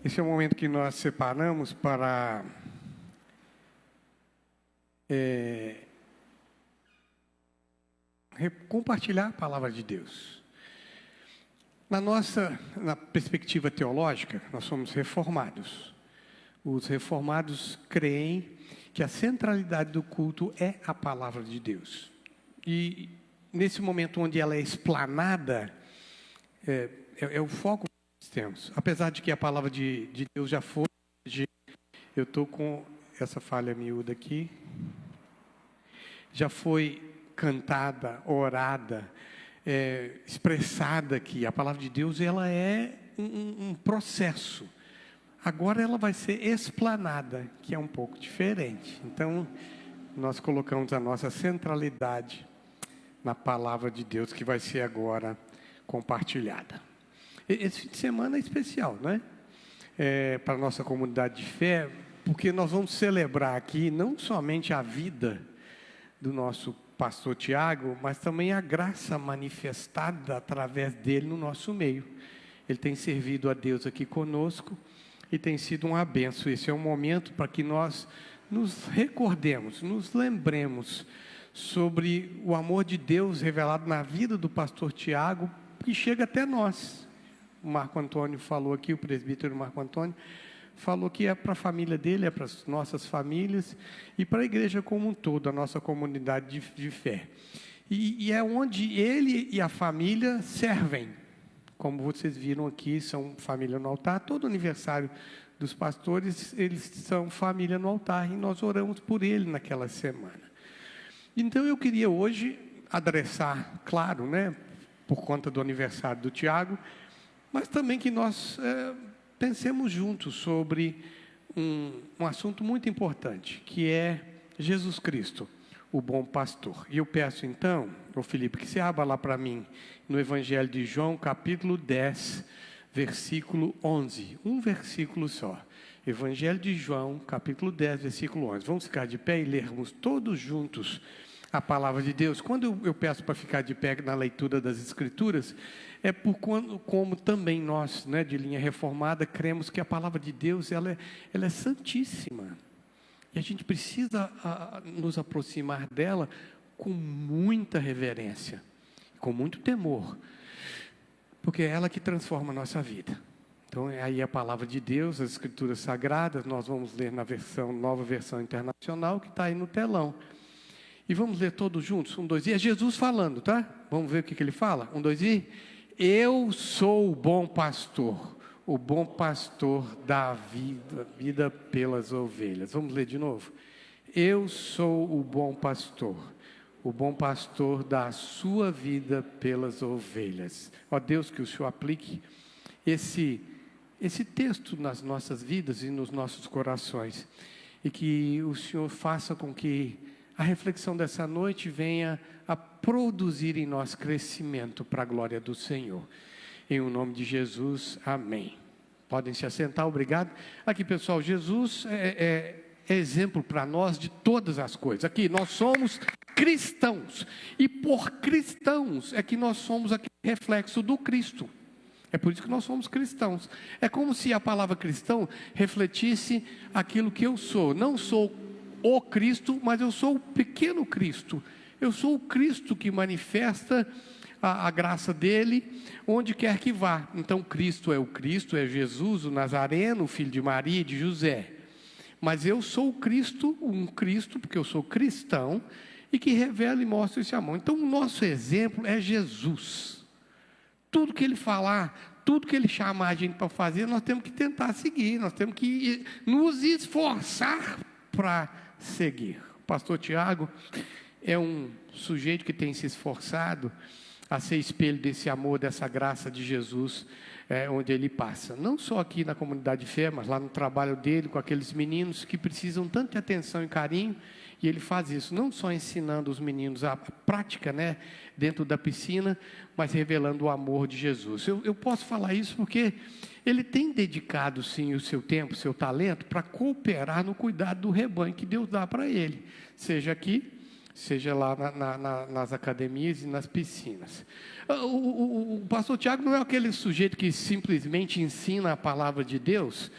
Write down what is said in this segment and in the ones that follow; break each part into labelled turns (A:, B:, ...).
A: Esse é o momento que nós separamos para compartilhar a palavra de Deus. Na perspectiva teológica, nós somos reformados. Os reformados creem que a centralidade do culto é a palavra de Deus. E nesse momento onde ela é explanada, é o foco que nós temos. Apesar de que a palavra de Deus já foi, eu estou com essa falha miúda aqui, já foi cantada, orada, expressada aqui. A palavra de Deus, ela é um processo. Agora ela vai ser explanada, que é um pouco diferente. Então, nós colocamos a nossa centralidade na palavra de Deus, que vai ser agora compartilhada. Esse fim de semana é especial, não é? Para a nossa comunidade de fé, porque nós vamos celebrar aqui não somente a vida do nosso pastor Tiago, mas também a graça manifestada através dele no nosso meio. Ele tem servido a Deus aqui conosco e tem sido uma bênção. Esse é um momento para que nós nos recordemos, nos lembremos sobre o amor de Deus revelado na vida do pastor Tiago, que chega até nós. O Marco Antônio falou aqui, o presbítero Marco Antônio, falou que é para a família dele, é para as nossas famílias e para a igreja como um todo, a nossa comunidade de fé. E é onde ele e a família servem. Como vocês viram aqui, são família no altar. Todo aniversário dos pastores, eles são família no altar e nós oramos por ele naquela semana. Então eu queria hoje adressar, claro, né, por conta do aniversário do Tiago, mas também que nós pensemos juntos sobre um assunto muito importante, que é Jesus Cristo, o bom pastor. E eu peço então, Felipe, que você abra lá para mim, no Evangelho de João, capítulo 10, versículo 11. Um versículo só. Evangelho de João, capítulo 10, versículo 11. Vamos ficar de pé e lermos todos juntos a palavra de Deus. Quando eu peço para ficar de pé na leitura das Escrituras, é como também nós, né, de linha reformada, cremos que a palavra de Deus ela é santíssima. E a gente precisa nos aproximar dela com muita reverência, com muito temor, porque é ela que transforma a nossa vida. Então, aí a palavra de Deus, as Escrituras Sagradas, nós vamos ler na nova versão internacional, que está aí no telão. E vamos ler todos juntos, 1, 2, e é Jesus falando, tá? Vamos ver o que ele fala, 1, 2, e... Eu sou o bom pastor dá a vida pelas ovelhas. Vamos ler de novo? Eu sou o bom pastor dá a sua vida pelas ovelhas. Ó Deus, que o Senhor aplique esse texto nas nossas vidas e nos nossos corações. E que o Senhor faça com que a reflexão dessa noite venha a produzir em nós crescimento para a glória do Senhor. Em o nome de Jesus, amém. Podem se assentar, obrigado. Aqui, pessoal, Jesus é exemplo para nós de todas as coisas. Aqui, nós somos cristãos. E por cristãos é que nós somos aqui reflexo do Cristo. É por isso que nós somos cristãos. É como se a palavra cristão refletisse aquilo que eu sou. Não sou o Cristo, mas eu sou o pequeno Cristo. Eu sou o Cristo que manifesta a graça dele onde quer que vá. Então Cristo, é Jesus, o Nazareno, o filho de Maria e de José. Mas eu sou o Cristo, um Cristo, porque eu sou cristão, e que revela e mostra esse amor. Então o nosso exemplo é Jesus. Tudo que ele falar, tudo que ele chamar a gente para fazer, nós temos que tentar seguir, nós temos que nos esforçar para seguir. O pastor Tiago é um sujeito que tem se esforçado a ser espelho desse amor, dessa graça de Jesus, onde ele passa. Não só aqui na comunidade de fé, mas lá no trabalho dele, com aqueles meninos que precisam tanto de atenção e carinho, e ele faz isso, não só ensinando os meninos a prática, né, dentro da piscina, mas revelando o amor de Jesus. Eu posso falar isso porque ele tem dedicado, sim, o seu tempo, o seu talento, para cooperar no cuidado do rebanho que Deus dá para ele, seja aqui, seja lá nas academias e nas piscinas. O pastor Tiago não é aquele sujeito que simplesmente ensina a palavra de Deus,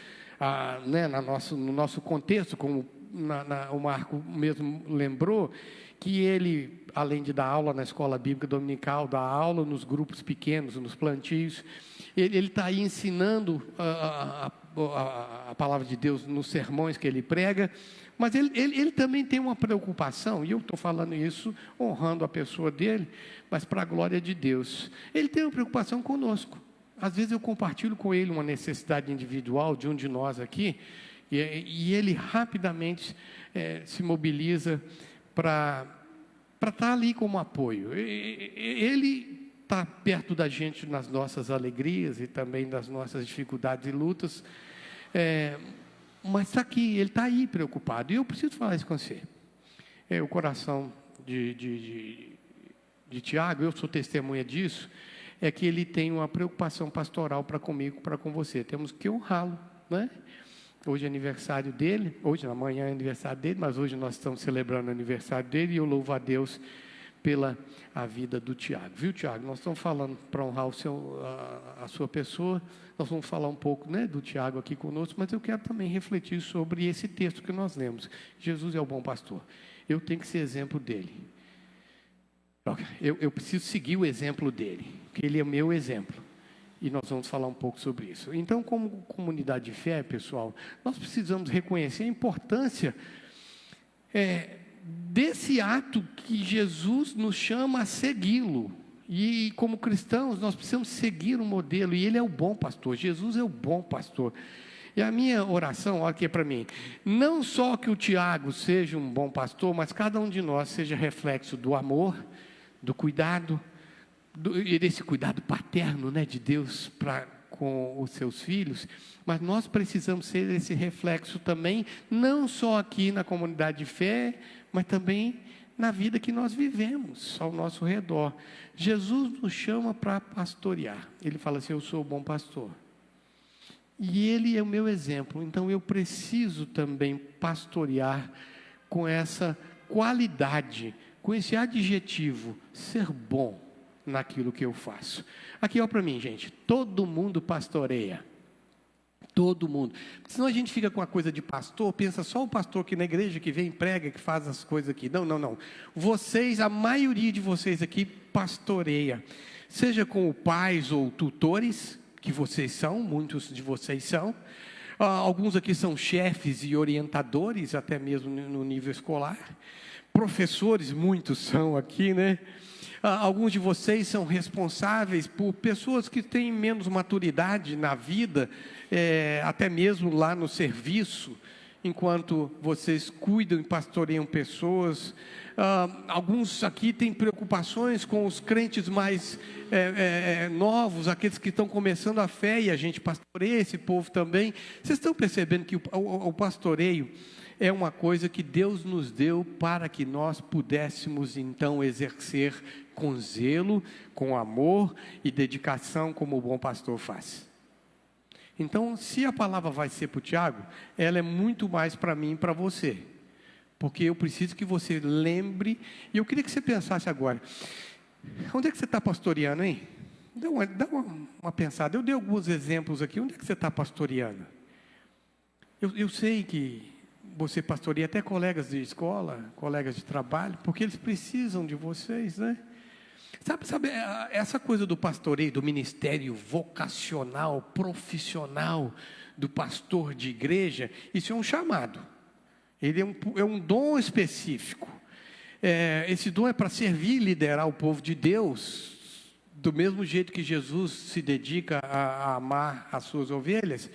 A: né, no nosso contexto, como o Marco mesmo lembrou, que ele, além de dar aula na escola bíblica dominical, dá aula nos grupos pequenos, nos plantios, ele está aí ensinando a palavra de Deus nos sermões que ele prega, mas ele também tem uma preocupação, e eu estou falando isso honrando a pessoa dele, mas para a glória de Deus. Ele tem uma preocupação conosco. Às vezes eu compartilho com ele uma necessidade individual de um de nós aqui, e ele rapidamente se mobiliza para estar ali como apoio. Ele está perto da gente nas nossas alegrias e também nas nossas dificuldades e lutas, mas está aqui, ele está aí preocupado. E eu preciso falar isso com você. O coração de Tiago, eu sou testemunha disso, é que ele tem uma preocupação pastoral para comigo, para com você. Temos que honrá-lo, né? Hoje é aniversário dele, hoje, amanhã é aniversário dele, mas hoje nós estamos celebrando o aniversário dele, e eu louvo a Deus pela a vida do Tiago. Viu, Tiago? Nós estamos falando para honrar a sua pessoa, nós vamos falar um pouco, né, do Tiago aqui conosco, mas eu quero também refletir sobre esse texto que nós lemos. Jesus é o bom pastor. Eu tenho que ser exemplo dele. Eu preciso seguir o exemplo dele, porque ele é meu exemplo. E nós vamos falar um pouco sobre isso. Então, como comunidade de fé, pessoal, nós precisamos reconhecer a importância desse ato que Jesus nos chama a segui-lo. E como cristãos, nós precisamos seguir o modelo, e ele é o bom pastor. Jesus é o bom pastor. E a minha oração, olha aqui para mim, não só que o Tiago seja um bom pastor, mas cada um de nós seja reflexo do amor, do cuidado, e desse cuidado paterno, né, de Deus com os seus filhos. Mas nós precisamos ser esse reflexo também, não só aqui na comunidade de fé, mas também na vida que nós vivemos ao nosso redor. Jesus nos chama para pastorear. Ele fala assim: eu sou o bom pastor. E ele é o meu exemplo, então eu preciso também pastorear com essa qualidade, com esse adjetivo, ser bom naquilo que eu faço. Aqui, olha para mim, gente, todo mundo pastoreia. Todo mundo. Porque senão a gente fica com a coisa de pastor, pensa só o pastor aqui na igreja que vem, prega, que faz as coisas aqui. Não. Vocês, a maioria de vocês aqui pastoreia. Seja como pais ou tutores, que vocês são, muitos de vocês são. Alguns aqui são chefes e orientadores, até mesmo no nível escolar. Professores, muitos são aqui, né? Alguns de vocês são responsáveis por pessoas que têm menos maturidade na vida, até mesmo lá no serviço, enquanto vocês cuidam e pastoreiam pessoas. Alguns aqui têm preocupações com os crentes mais novos, aqueles que estão começando a fé, e a gente pastoreia esse povo também. Vocês estão percebendo que o pastoreio é uma coisa que Deus nos deu para que nós pudéssemos então exercer com zelo, com amor e dedicação, como o bom pastor faz. Então, se a palavra vai ser para o Tiago, ela é muito mais para mim e para você, porque eu preciso que você lembre, e eu queria que você pensasse agora, onde é que você está pastoreando, hein? Dá uma pensada. Eu dei alguns exemplos aqui. Onde é que você está pastoreando? Eu sei que você pastoreia até colegas de escola, colegas de trabalho, porque eles precisam de vocês, né? Sabe, essa coisa do pastoreio, do ministério vocacional, profissional, do pastor de igreja, isso é um chamado. Ele é um dom específico. Esse dom é para servir e liderar o povo de Deus, do mesmo jeito que Jesus se dedica a amar as suas ovelhas.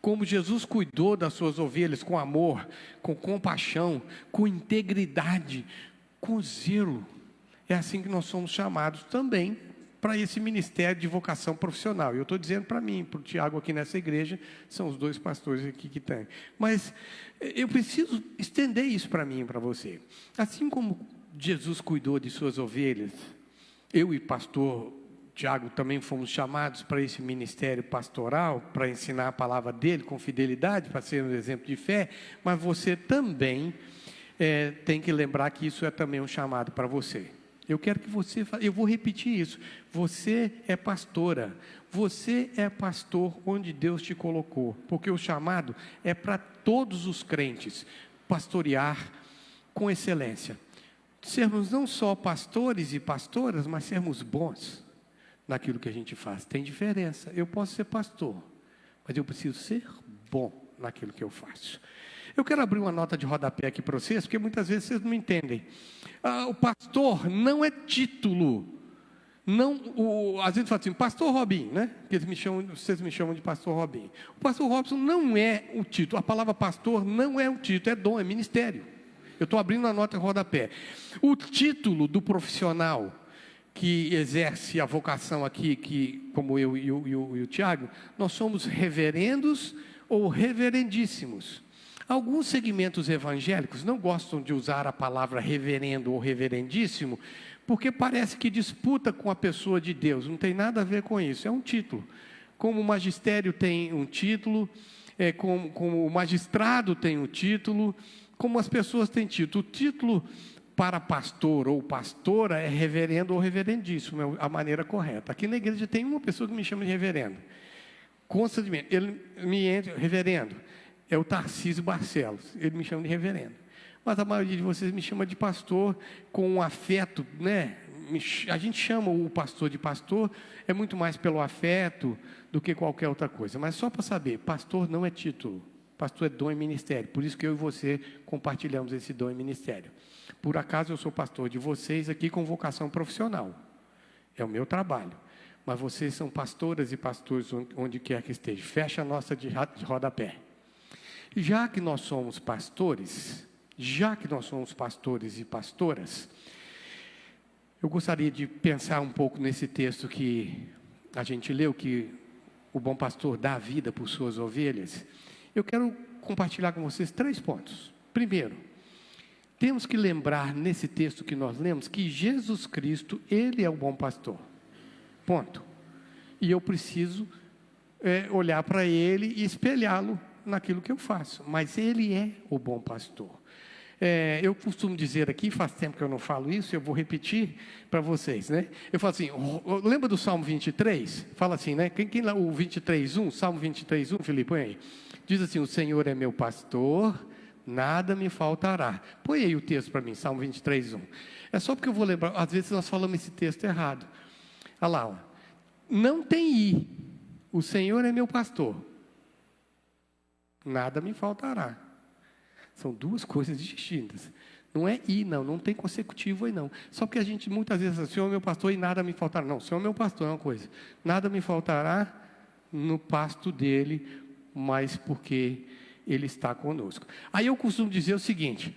A: Como Jesus cuidou das suas ovelhas com amor, com compaixão, com integridade, com zelo. É assim que nós somos chamados também para esse ministério de vocação profissional. Eu estou dizendo para mim, para o Tiago aqui nessa igreja, são os dois pastores aqui que tem. Mas eu preciso estender isso para mim e para você. Assim como Jesus cuidou de suas ovelhas, eu e pastor Tiago também fomos chamados para esse ministério pastoral, para ensinar a palavra dele com fidelidade, para ser um exemplo de fé, mas você também tem que lembrar que isso é também um chamado para você. Eu quero que você, eu vou repetir isso, você é pastora, você é pastor onde Deus te colocou, porque o chamado é para todos os crentes, pastorear com excelência, sermos não só pastores e pastoras, mas sermos bons naquilo que a gente faz. Tem diferença, eu posso ser pastor, mas eu preciso ser bom naquilo que eu faço. Eu quero abrir uma nota de rodapé aqui para vocês, porque muitas vezes vocês não entendem. O pastor não é título. Às vezes fala assim, pastor Robinho, né? Que vocês me chamam de pastor Robinho. O pastor Robson não é o título. A palavra pastor não é um título, é dom, é ministério. Eu estou abrindo a nota de rodapé. O título do profissional que exerce a vocação aqui, que, como eu e o Tiago, nós somos reverendos ou reverendíssimos. Alguns segmentos evangélicos não gostam de usar a palavra reverendo ou reverendíssimo, porque parece que disputa com a pessoa de Deus. Não tem nada a ver com isso, é um título. Como o magistério tem um título, como o magistrado tem um título, como as pessoas têm título. O título para pastor ou pastora é reverendo ou reverendíssimo, é a maneira correta. Aqui na igreja tem uma pessoa que me chama de reverendo. Constantemente, ele me entra, reverendo. É o Tarcísio Barcelos, ele me chama de reverendo. Mas a maioria de vocês me chama de pastor com um afeto, né? A gente chama o pastor de pastor, é muito mais pelo afeto do que qualquer outra coisa. Mas só para saber, pastor não é título, pastor é dom e ministério. Por isso que eu e você compartilhamos esse dom e ministério. Por acaso eu sou pastor de vocês aqui com vocação profissional. É o meu trabalho. Mas vocês são pastoras e pastores onde quer que esteja. Fecha a nossa de rodapé. Já que nós somos pastores e pastoras, eu gostaria de pensar um pouco nesse texto que a gente leu, que o bom pastor dá a vida por suas ovelhas. Eu quero compartilhar com vocês 3 pontos. Primeiro, temos que lembrar nesse texto que nós lemos, que Jesus Cristo, Ele é o bom pastor. Ponto. E eu preciso olhar para Ele e espelhá-lo naquilo que eu faço, mas Ele é o bom pastor. Eu costumo dizer aqui, faz tempo que eu não falo isso, eu vou repetir para vocês, né? Eu falo assim, lembra do Salmo 23? Fala assim, né? Quem lá, o 23:1, Salmo 23:1, Felipe, põe aí. Diz assim, o Senhor é meu pastor, nada me faltará. Põe aí o texto para mim, Salmo 23:1. É só porque eu vou lembrar, às vezes nós falamos esse texto errado. Olha lá, ó. Não tem i, o Senhor é meu pastor, nada me faltará. São 2 coisas distintas. Não é e, não tem consecutivo aí não. Só porque a gente muitas vezes diz, Senhor é meu pastor e nada me faltará. Não, Senhor é meu pastor é uma coisa. Nada me faltará no pasto dele, mas porque Ele está conosco. Aí eu costumo dizer o seguinte,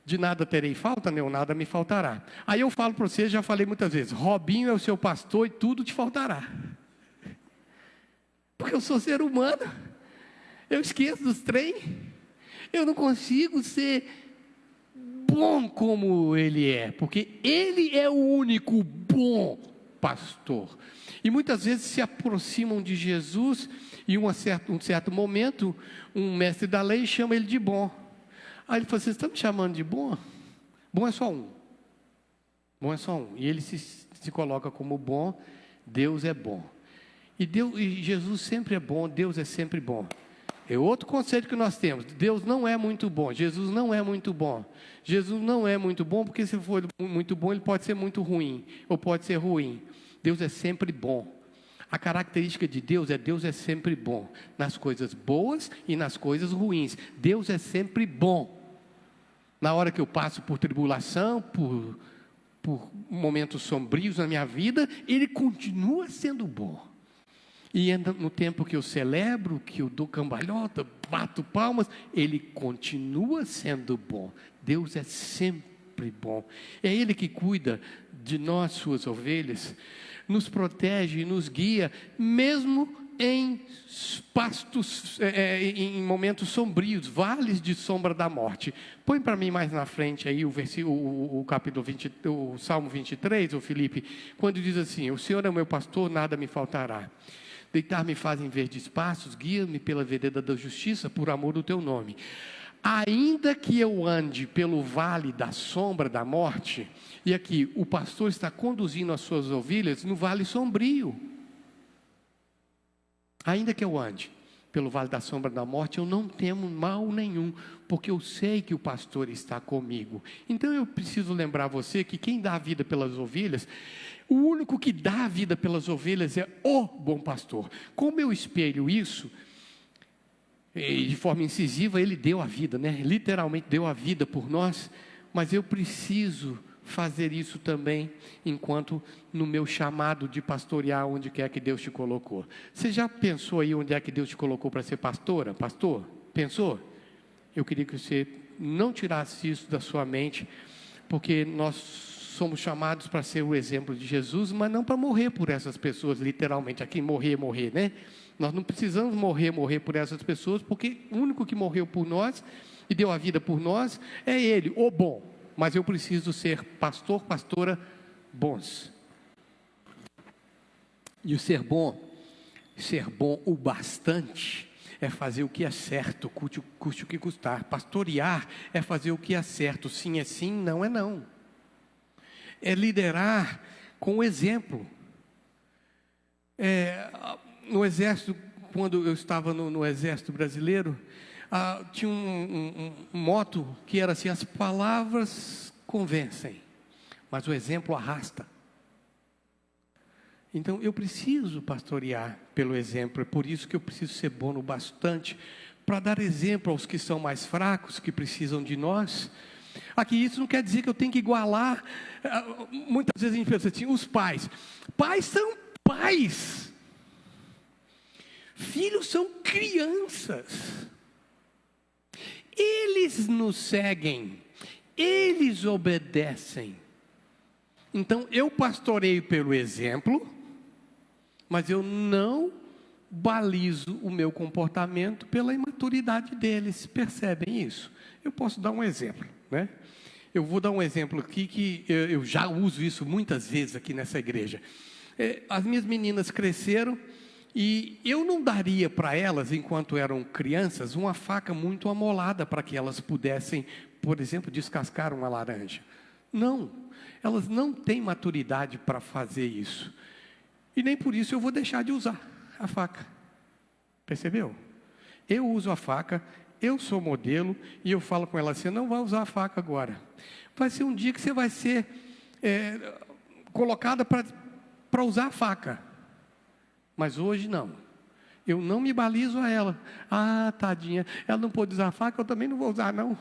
A: de nada terei falta, nem nada me faltará. Aí eu falo para vocês, já falei muitas vezes, Robinho é o seu pastor e tudo te faltará. Porque eu sou ser humano. Eu esqueço dos trem. Eu não consigo ser bom como Ele é, porque Ele é o único bom pastor. E muitas vezes se aproximam de Jesus e um certo momento, um mestre da lei chama Ele de bom. Aí ele fala, vocês estão me chamando de bom? Bom é só um. Bom é só um. E ele se coloca como bom, Deus é bom. E Jesus sempre é bom, Deus é sempre bom. É outro conceito que nós temos. Deus não é muito bom, Jesus não é muito bom. Jesus não é muito bom, porque se for muito bom, Ele pode ser muito ruim, ou pode ser ruim. Deus é sempre bom. A característica de Deus é sempre bom, nas coisas boas e nas coisas ruins. Deus é sempre bom. Na hora que eu passo por tribulação, por momentos sombrios na minha vida, Ele continua sendo bom. E no tempo que eu celebro, que eu dou cambalhota, bato palmas, Ele continua sendo bom. Deus é sempre bom. É Ele que cuida de nós, suas ovelhas, nos protege e nos guia, mesmo em pastos, em momentos sombrios, vales de sombra da morte. Põe para mim mais na frente aí o capítulo 20, o Salmo 23, ô Felipe, quando diz assim, o Senhor é o meu pastor, nada me faltará. Deitar-me faz em verdes pastos, guia-me pela vereda da justiça, por amor do teu nome. ainda que eu ande pelo vale da sombra da morte, e aqui o pastor está conduzindo as suas ovelhas no vale sombrio. Ainda que eu ande pelo vale da sombra da morte, eu não temo mal nenhum, porque eu sei que o pastor está comigo. Então eu preciso lembrar você que quem dá a vida pelas ovelhas, o único que dá a vida pelas ovelhas é o bom pastor. Como eu espelho isso, de forma incisiva, ele deu a vida, né? Literalmente deu a vida por nós, mas eu preciso fazer isso também, enquanto no meu chamado de pastorear onde quer que Deus te colocou. Você já pensou aí onde é que Deus te colocou para ser pastora, pastor? Pensou? Eu queria que você não tirasse isso da sua mente, porque nós somos chamados para ser o exemplo de Jesus, mas não para morrer por essas pessoas, literalmente, aqui morrer, né? Nós não precisamos morrer por essas pessoas, porque o único que morreu por nós e deu a vida por nós é Ele, o bom. Mas eu preciso ser pastor, pastora bons. E o ser bom o bastante, é fazer o que é certo, custe o que custar. Pastorear é fazer o que é certo, sim é sim, não é não. É liderar com o exemplo. No exército, quando eu estava no exército brasileiro, tinha um moto que era assim: as palavras convencem, mas o exemplo arrasta. Então eu preciso pastorear pelo exemplo, é por isso que eu preciso ser bom o bastante, para dar exemplo aos que são mais fracos, que precisam de nós. Aqui isso não quer dizer que eu tenho que igualar. Muitas vezes a gente pensa assim: os pais são pais, filhos são crianças. Eles nos seguem, eles obedecem. Então eu pastoreio pelo exemplo, mas eu não balizo o meu comportamento pela imaturidade deles. Percebem isso? Eu posso dar um exemplo, né? Eu vou dar um exemplo aqui que eu já uso isso muitas vezes aqui nessa igreja. As minhas meninas cresceram, e eu não daria para elas, enquanto eram crianças, uma faca muito amolada para que elas pudessem, por exemplo, descascar uma laranja. Não, elas não têm maturidade para fazer isso. E nem por isso eu vou deixar de usar a faca. Percebeu? Eu uso a faca, eu sou modelo, e eu falo com elas: você não vai usar a faca agora. Vai ser um dia que você vai ser colocada para usar a faca. Mas hoje não, eu não me balizo a ela. Tadinha, ela não pôde usar a faca, eu também não vou usar não.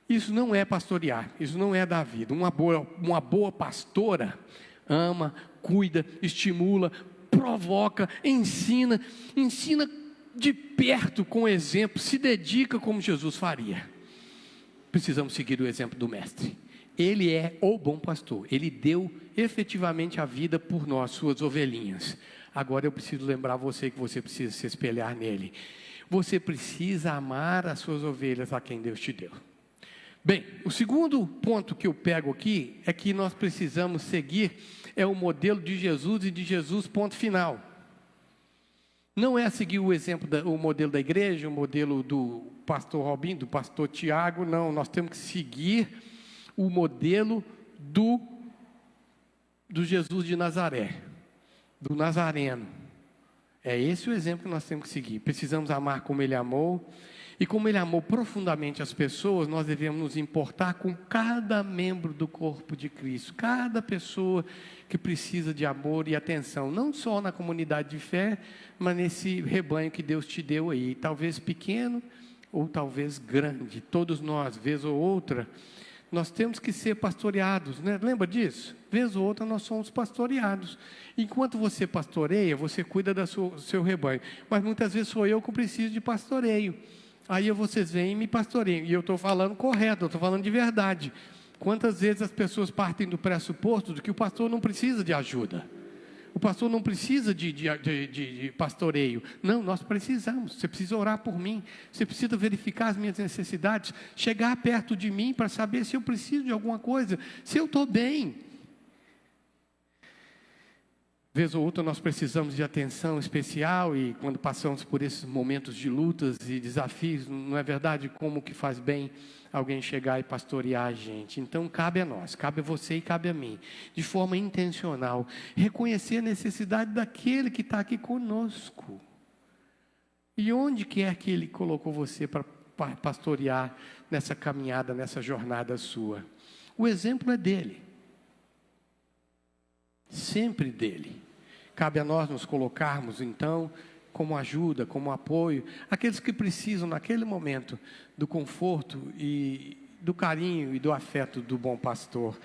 A: Isso não é pastorear, isso não é dar vida. Uma boa pastora ama, cuida, estimula, provoca, ensina de perto com exemplo, se dedica como Jesus faria. Precisamos seguir o exemplo do mestre. Ele é o bom pastor, ele deu efetivamente a vida por nós, suas ovelhinhas. Agora eu preciso lembrar você que você precisa se espelhar nele. Você precisa amar as suas ovelhas a quem Deus te deu. Bem, o segundo ponto que eu pego aqui é que nós precisamos seguir o modelo de Jesus e de Jesus, ponto final. Não é seguir o exemplo, o modelo da igreja, o modelo do pastor Robinho, do pastor Tiago, não. Nós temos que seguir o modelo do Jesus de Nazaré, do Nazareno. É esse o exemplo que nós temos que seguir. Precisamos amar como Ele amou, e como Ele amou profundamente as pessoas, nós devemos nos importar com cada membro do corpo de Cristo, cada pessoa que precisa de amor e atenção, não só na comunidade de fé, mas nesse rebanho que Deus te deu aí, talvez pequeno ou talvez grande. Todos nós, vez ou outra, nós temos que ser pastoreados, né? Lembra disso? Vez ou outra nós somos pastoreados. Enquanto você pastoreia, você cuida do seu rebanho. Mas muitas vezes sou eu que preciso de pastoreio. Aí vocês vêm e me pastoreiam. E eu estou falando correto, eu estou falando de verdade. Quantas vezes as pessoas partem do pressuposto de que o pastor não precisa de ajuda? O pastor não precisa de pastoreio. Não, nós precisamos. Você precisa orar por mim. Você precisa verificar as minhas necessidades. Chegar perto de mim para saber se eu preciso de alguma coisa. Se eu estou bem. Vez ou outra nós precisamos de atenção especial e quando passamos por esses momentos de lutas e desafios, não é verdade como que faz bem alguém chegar e pastorear a gente. Então cabe a nós, cabe a você e cabe a mim, de forma intencional, reconhecer a necessidade daquele que está aqui conosco. E onde quer que Ele colocou você para pastorear nessa caminhada, nessa jornada sua? O exemplo é dele. Sempre dele. Cabe a nós nos colocarmos, então, como ajuda, como apoio, aqueles que precisam, naquele momento, do conforto e do carinho e do afeto do bom pastor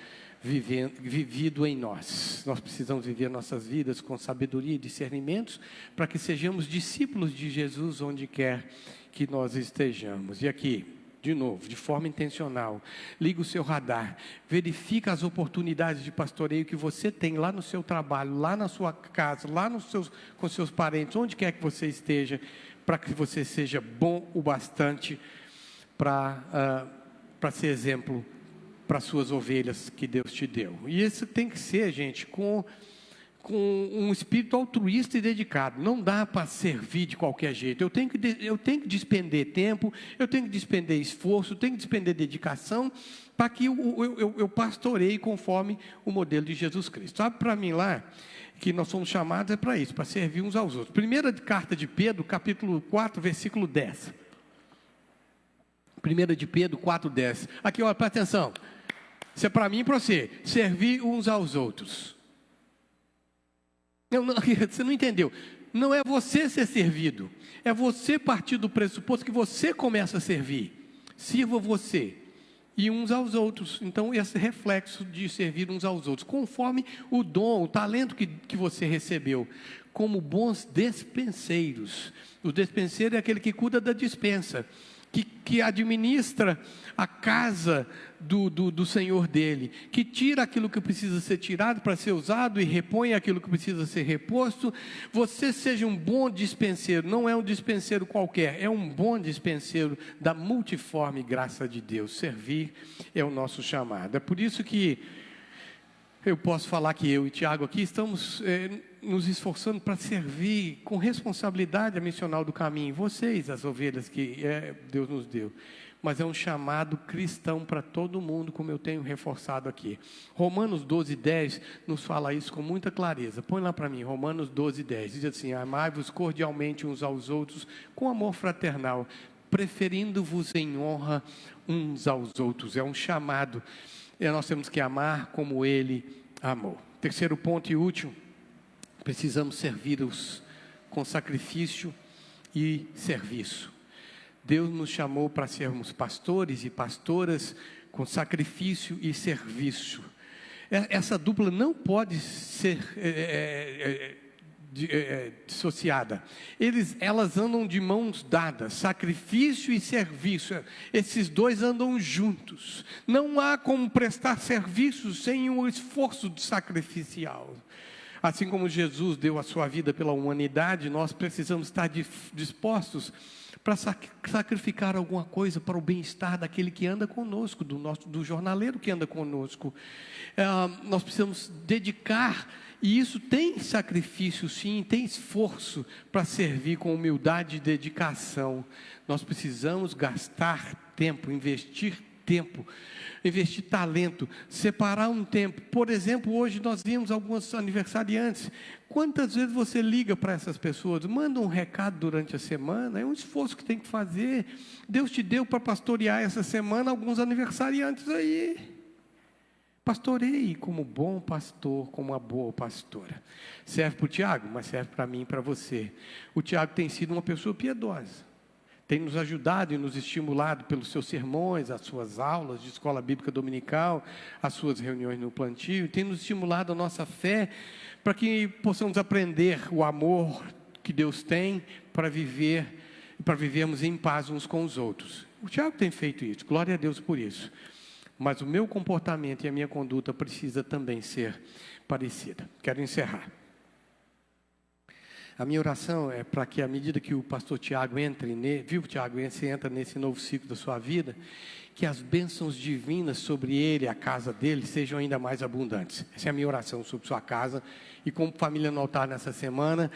A: vivido em nós. Nós precisamos viver nossas vidas com sabedoria e discernimentos para que sejamos discípulos de Jesus onde quer que nós estejamos. E aqui, de novo, de forma intencional, liga o seu radar, verifica as oportunidades de pastoreio que você tem lá no seu trabalho, lá na sua casa, lá com seus parentes, onde quer que você esteja, para que você seja bom o bastante para ser exemplo para as suas ovelhas que Deus te deu. E isso tem que ser, gente, com um espírito altruísta e dedicado. Não dá para servir de qualquer jeito. Eu tenho que despender tempo, eu tenho que despender esforço, eu tenho que despender dedicação para que eu pastoreie conforme o modelo de Jesus Cristo. Sabe, para mim lá, que nós somos chamados é para isso, para servir uns aos outros. Primeira carta de Pedro, capítulo 4, versículo 10. 1 de Pedro 4,10. Aqui, olha, presta atenção. Isso é para mim e para você. Servir uns aos outros. Não, você não entendeu. Não é você ser servido. É você partir do pressuposto que você começa a servir. Sirva você e uns aos outros. Então, esse reflexo de servir uns aos outros, conforme o dom, o talento que você recebeu, como bons despenseiros. O despenseiro é aquele que cuida da despensa, que administra a casa do Senhor dele, que tira aquilo que precisa ser tirado para ser usado e repõe aquilo que precisa ser reposto. Você seja um bom dispenseiro, não é um dispenseiro qualquer, é um bom dispenseiro da multiforme graça de Deus. Servir é o nosso chamado. É por isso que eu posso falar que eu e Tiago aqui estamos nos esforçando para servir com responsabilidade a missional do caminho. Vocês, as ovelhas que Deus nos deu. Mas é um chamado cristão para todo mundo, como eu tenho reforçado aqui. Romanos 12:10 nos fala isso com muita clareza. Põe lá para mim, Romanos 12:10. Diz assim: amai-vos cordialmente uns aos outros com amor fraternal, preferindo-vos em honra uns aos outros. É um chamado. E nós temos que amar como Ele amou. Terceiro ponto e último, precisamos servir-os com sacrifício e serviço. Deus nos chamou para sermos pastores e pastoras com sacrifício e serviço. Essa dupla não pode ser dissociada. Elas andam de mãos dadas, sacrifício e serviço. Esses dois andam juntos. Não há como prestar serviço sem um esforço sacrificial. Assim como Jesus deu a sua vida pela humanidade, nós precisamos estar dispostos para sacrificar alguma coisa para o bem-estar daquele que anda conosco, do jornaleiro que anda conosco. Nós precisamos dedicar, e isso tem sacrifício sim, tem esforço para servir com humildade e dedicação. Nós precisamos gastar tempo, investir talento, separar um tempo. Por exemplo, hoje nós vimos alguns aniversariantes. Quantas vezes você liga para essas pessoas, manda um recado durante a semana? É um esforço que tem que fazer. Deus te deu para pastorear essa semana alguns aniversariantes aí. Pastoreie como bom pastor, como uma boa pastora. Serve para o Tiago, mas serve para mim e para você. O Tiago tem sido uma pessoa piedosa. Tem nos ajudado e nos estimulado pelos seus sermões, as suas aulas de escola bíblica dominical, as suas reuniões no plantio. Tem nos estimulado a nossa fé para que possamos aprender o amor que Deus tem para vivermos em paz uns com os outros. O Tiago tem feito isso, glória a Deus por isso. Mas o meu comportamento e a minha conduta precisa também ser parecida. Quero encerrar. A minha oração é para que, à medida que o pastor Tiago viu, Tiago, você entra nesse novo ciclo da sua vida, que as bênçãos divinas sobre ele, a casa dele, sejam ainda mais abundantes. Essa é a minha oração sobre sua casa. E como família no altar nessa semana,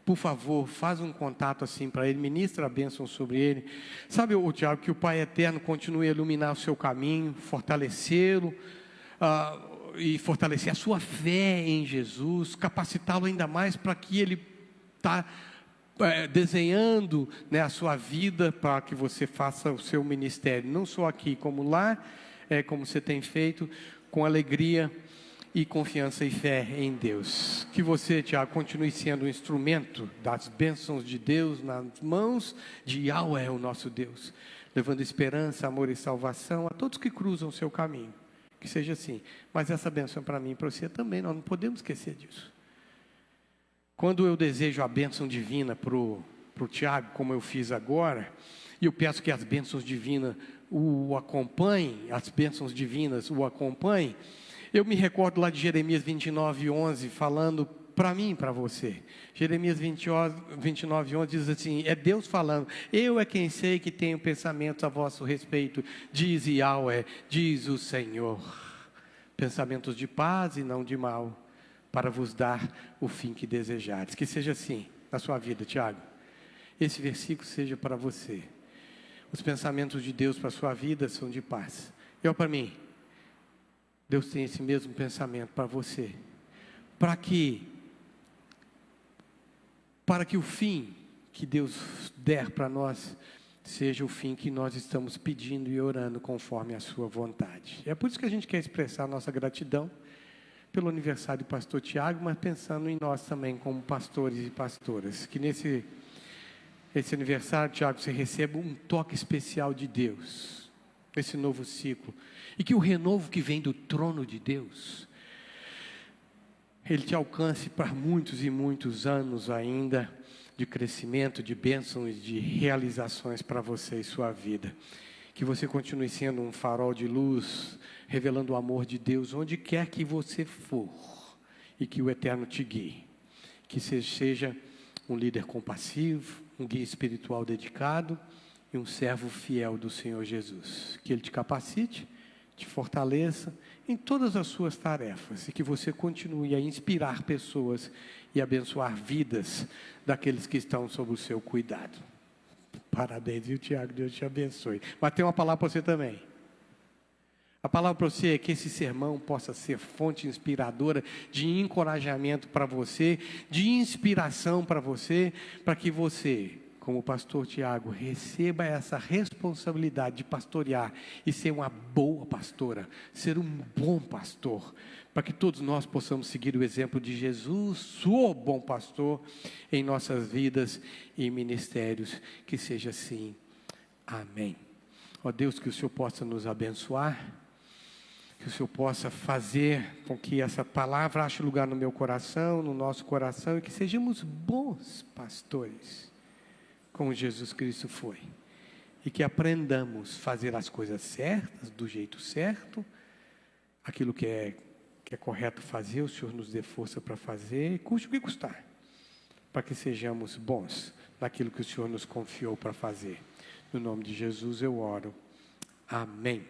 A: por favor, faz um contato assim para ele, ministra a bênção sobre ele. Sabe, Tiago, que o Pai Eterno continue a iluminar o seu caminho, fortalecê-lo, e fortalecer a sua fé em Jesus, capacitá-lo ainda mais para que ele está desenhando, né, a sua vida para que você faça o seu ministério, não só aqui como lá, como você tem feito, com alegria e confiança e fé em Deus. Que você, Tiago, continue sendo um instrumento das bênçãos de Deus nas mãos de Yahweh, o nosso Deus, levando esperança, amor e salvação a todos que cruzam o seu caminho. Que seja assim. Mas essa bênção para mim e para você também, nós não podemos esquecer disso. Quando eu desejo a bênção divina para o Tiago, como eu fiz agora, e eu peço que as bênçãos divinas o acompanhem, eu me recordo lá de Jeremias 29:11, falando para mim e para você. Jeremias 29:11 diz assim, é Deus falando, eu é quem sei que tenho pensamentos a vosso respeito, diz Yahweh, diz o Senhor, pensamentos de paz e não de mal, para vos dar o fim que desejares. Que seja assim na sua vida, Tiago. Esse versículo seja para você. Os pensamentos de Deus para a sua vida são de paz. E para mim, Deus tem esse mesmo pensamento para você. Para que o fim que Deus der para nós seja o fim que nós estamos pedindo e orando conforme a sua vontade. É por isso que a gente quer expressar a nossa gratidão pelo aniversário do pastor Tiago, mas pensando em nós também como pastores e pastoras, que nesse aniversário, Tiago, você receba um toque especial de Deus, esse novo ciclo, e que o renovo que vem do trono de Deus, ele te alcance para muitos e muitos anos ainda, de crescimento, de bênçãos, de realizações para você e sua vida. Que você continue sendo um farol de luz, revelando o amor de Deus onde quer que você for, e que o Eterno te guie. Que você seja um líder compassivo, um guia espiritual dedicado e um servo fiel do Senhor Jesus. Que Ele te capacite, te fortaleça em todas as suas tarefas e que você continue a inspirar pessoas e abençoar vidas daqueles que estão sob o seu cuidado. Parabéns, viu, Tiago? Deus te abençoe. Mas tem uma palavra para você também. A palavra para você é que esse sermão possa ser fonte inspiradora de encorajamento para você, de inspiração para você, para que você, como o pastor Tiago, receba essa responsabilidade de pastorear e ser uma boa pastora, ser um bom pastor, para que todos nós possamos seguir o exemplo de Jesus, o bom pastor, em nossas vidas e ministérios. Que seja assim. Amém. Ó Deus, que o Senhor possa nos abençoar, que o Senhor possa fazer com que essa palavra ache lugar no meu coração, no nosso coração, e que sejamos bons pastores, como Jesus Cristo foi, e que aprendamos a fazer as coisas certas, do jeito certo, aquilo que é correto fazer, o Senhor nos dê força para fazer, custe o que custar, para que sejamos bons naquilo que o Senhor nos confiou para fazer. No nome de Jesus eu oro. Amém.